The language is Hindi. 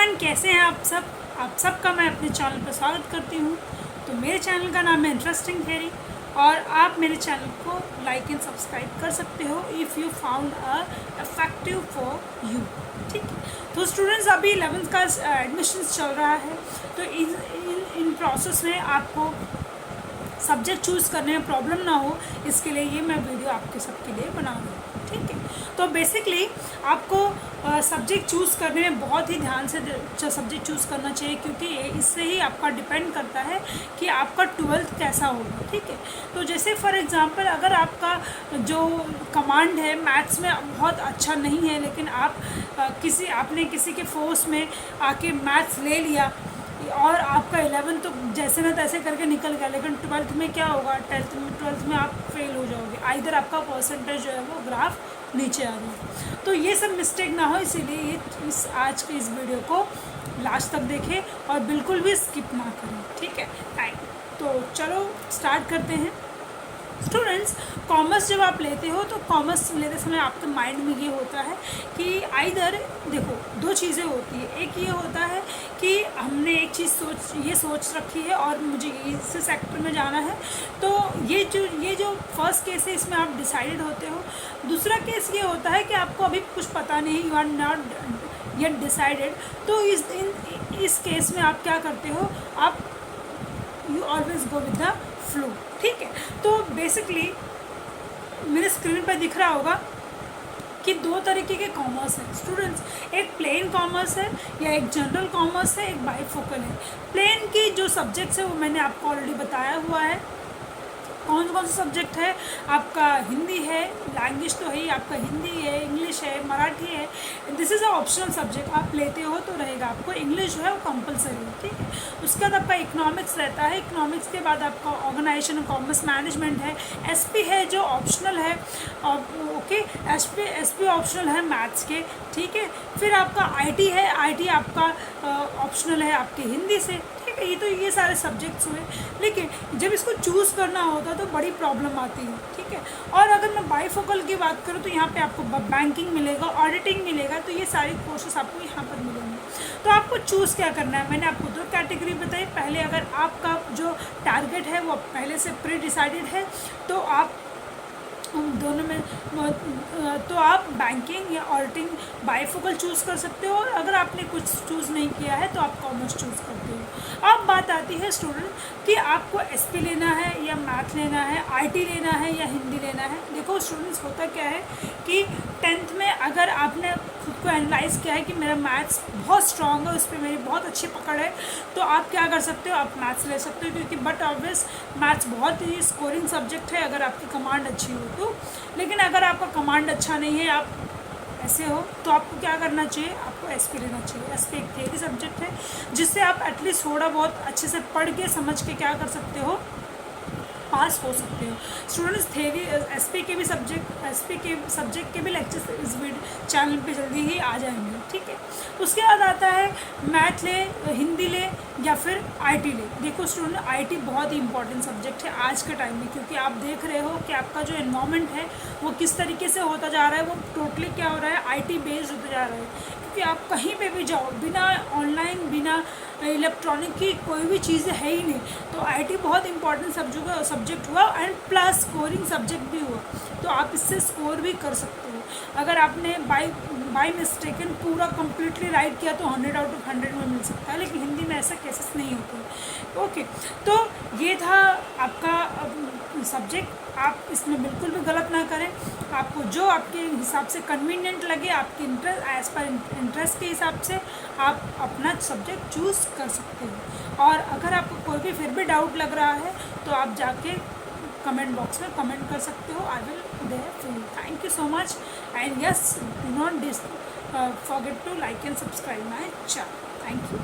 एवरीवन, कैसे हैं आप सब? आप सबका मैं अपने चैनल पर स्वागत करती हूं। तो मेरे चैनल का नाम है इंटरेस्टिंग थ्योरी और आप मेरे चैनल को लाइक एंड सब्सक्राइब कर सकते हो if you found a effective for you. ठीक है, तो स्टूडेंट्स अभी 11th का एडमिशन्स चल रहा है, तो इन प्रोसेस में आपको सब्जेक्ट चूज़ करने में प्रॉब्लम ना हो, इसके लिए ये मैं वीडियो आपके सबके लिए बना रही हूँ। ठीक है, तो बेसिकली आपको सब्जेक्ट चूज़ करने में बहुत ही ध्यान से सब्जेक्ट चूज़ करना चाहिए, क्योंकि इससे ही आपका डिपेंड करता है कि आपका 12th कैसा होगा। ठीक है, तो जैसे फॉर एग्जांपल अगर आपका जो कमांड है मैथ्स में बहुत अच्छा नहीं है, लेकिन आपने किसी के फोर्स में आके मैथ्स ले लिया और आपका 11 तो जैसे ना तैसे करके निकल गया, लेकिन 12th में क्या होगा? 12th में आप फेल हो जाओगे, आइदर आपका परसेंटेज जो है वो ग्राफ नीचे आ जाएगा। तो ये सब मिस्टेक ना हो, इसीलिए आज के इस वीडियो को लास्ट तक देखें और बिल्कुल भी स्किप ना करें। ठीक है, तो चलो स्टार्ट करते हैं। स्टूडेंट्स, कॉमर्स जब आप लेते हो तो कॉमर्स लेते समय आपके माइंड में ये होता है कि आइदर देखो दो चीज़ें होती है। एक ये होता है कि हमने एक चीज़ सोच रखी है और मुझे इस सेक्टर में जाना है, तो ये जो फर्स्ट केस है इसमें आप डिसाइडेड होते हो। दूसरा केस ये होता है कि आपको अभी कुछ पता नहीं, you are not yet decided. तो इस केस में आप क्या करते हो? आप you always go with the flow. ठीक है, तो बेसिकली मेरे स्क्रीन पर दिख रहा होगा कि दो तरीके के कॉमर्स है स्टूडेंट्स। एक प्लेन कॉमर्स है या एक जनरल कॉमर्स है, एक बाइफोकल है। प्लेन की जो सब्जेक्ट्स है वो मैंने आपको ऑलरेडी बताया हुआ है। कौन कौन सा सब्जेक्ट है आपका? हिंदी है, लैंग्वेज तो है ही, आपका हिंदी है, इंग्लिश है, मराठी है। This is a optional subject, आप लेते हो तो रहेगा। आपको इंग्लिश जो है वो कंपलसरी है। ठीक है, उसके बाद आपका इकोनॉमिक्स रहता है। इकोनॉमिक्स के बाद आपका ऑर्गेनाइजेशन और कॉमर्स मैनेजमेंट है। एसपी है जो ऑप्शनल है, ओके, एसपी ऑप्शनल है मैथ्स के। ठीक है, फिर आपका आईटी है, आईटी आपका ऑप्शनल है आपके हिंदी से। ठीक है, ये सारे सब्जेक्ट्स हुए, लेकिन जब इसको चूज़ करना होता तो बड़ी प्रॉब्लम आती है। ठीक है, और अगर मैं बाइफोकल की बात करूँ तो यहाँ पे आपको बैंकिंग मिलेगा, ऑडिटिंग मिलेगा, तो ये सारी कोर्सेस आपको यहाँ पर मिलेंगे। तो आपको चूज़ क्या करना है? मैंने आपको दो कैटेगरी बताई। पहले अगर आपका जो टारगेट है वो पहले से प्री डिसाइडेड है तो आप दोनों में तो आप बैंकिंग या ऑडिटिंग बाइफोकल चूज़ कर सकते हो, और अगर आपने कुछ चूज़ नहीं किया है तो आप कॉमर्स चूज़ करते हो। अब बात आती है स्टूडेंट कि आपको एसपी लेना है या मैथ लेना है, आईटी लेना है या हिंदी लेना है। देखो स्टूडेंट्स, होता क्या है कि 10th में अगर आपने खुद को एनालाइज़ किया है कि मेरा मैथ्स बहुत स्ट्रॉन्ग है, उस पर मेरी बहुत अच्छी पकड़ है, तो आप क्या कर सकते हो? आप मैथ्स ले सकते हो, क्योंकि बट ऑब्वियस मैथ्स बहुत ही स्कोरिंग सब्जेक्ट है अगर आपकी कमांड अच्छी हो तो। लेकिन अगर आपका कमांड अच्छा नहीं है, आप ऐसे हो, तो आपको क्या करना चाहिए? आपको एसपी लेना चाहिए। एसपी एक थियरी सब्जेक्ट है जिससे आप एटलीस्ट थोड़ा बहुत अच्छे से पढ़ के समझ के क्या कर सकते हो? पास हो सकते हो। स्टूडेंट्स, थियरी एसपी के सब्जेक्ट के भी लेक्चर्स इस चैनल पे जल्दी ही आ जाएंगे। ठीक है, उसके बाद आता है मैथ ले, हिंदी ले या फिर आईटी ले। देखो स्टूडेंट, आईटी बहुत ही इंपॉर्टेंट सब्जेक्ट है आज के टाइम में, क्योंकि आप देख रहे हो कि आपका जो एनवायरनमेंट है वो किस तरीके से होता जा रहा है। वो टोटली क्या हो रहा है? आईटी बेस्ड होता जा रहा है, क्योंकि आप कहीं पे भी जाओ, बिना ऑनलाइन, बिना इलेक्ट्रॉनिक की कोई भी चीज़ है ही नहीं। तो आईटी बहुत इंपॉर्टेंट सब्जेक्ट हुआ, एंड प्लस स्कोरिंग सब्जेक्ट भी हुआ, तो आप इससे स्कोर भी कर सकते हो। अगर आपने बाई मिस्टेकन पूरा कम्प्लीटली राइट किया तो 100 आउट ऑफ 100 में मिल सकता है, लेकिन हिंदी में ऐसा केसेस नहीं होते। ओके, तो ये था आपका सब्जेक्ट। आप इसमें बिल्कुल भी गलत ना करें। आपको जो आपके हिसाब से कन्वीनियंट लगे, आपके इंटरेस्ट एज पर इंटरेस्ट के हिसाब से आप अपना सब्जेक्ट चूज़ कर सकते हो। और अगर आपको कोई भी फिर भी डाउट लग रहा है तो आप जाके कमेंट बॉक्स में कमेंट कर सकते हो। I will there for you. Thank you so much, and yes, do not forget to like and subscribe my channel. Thank you.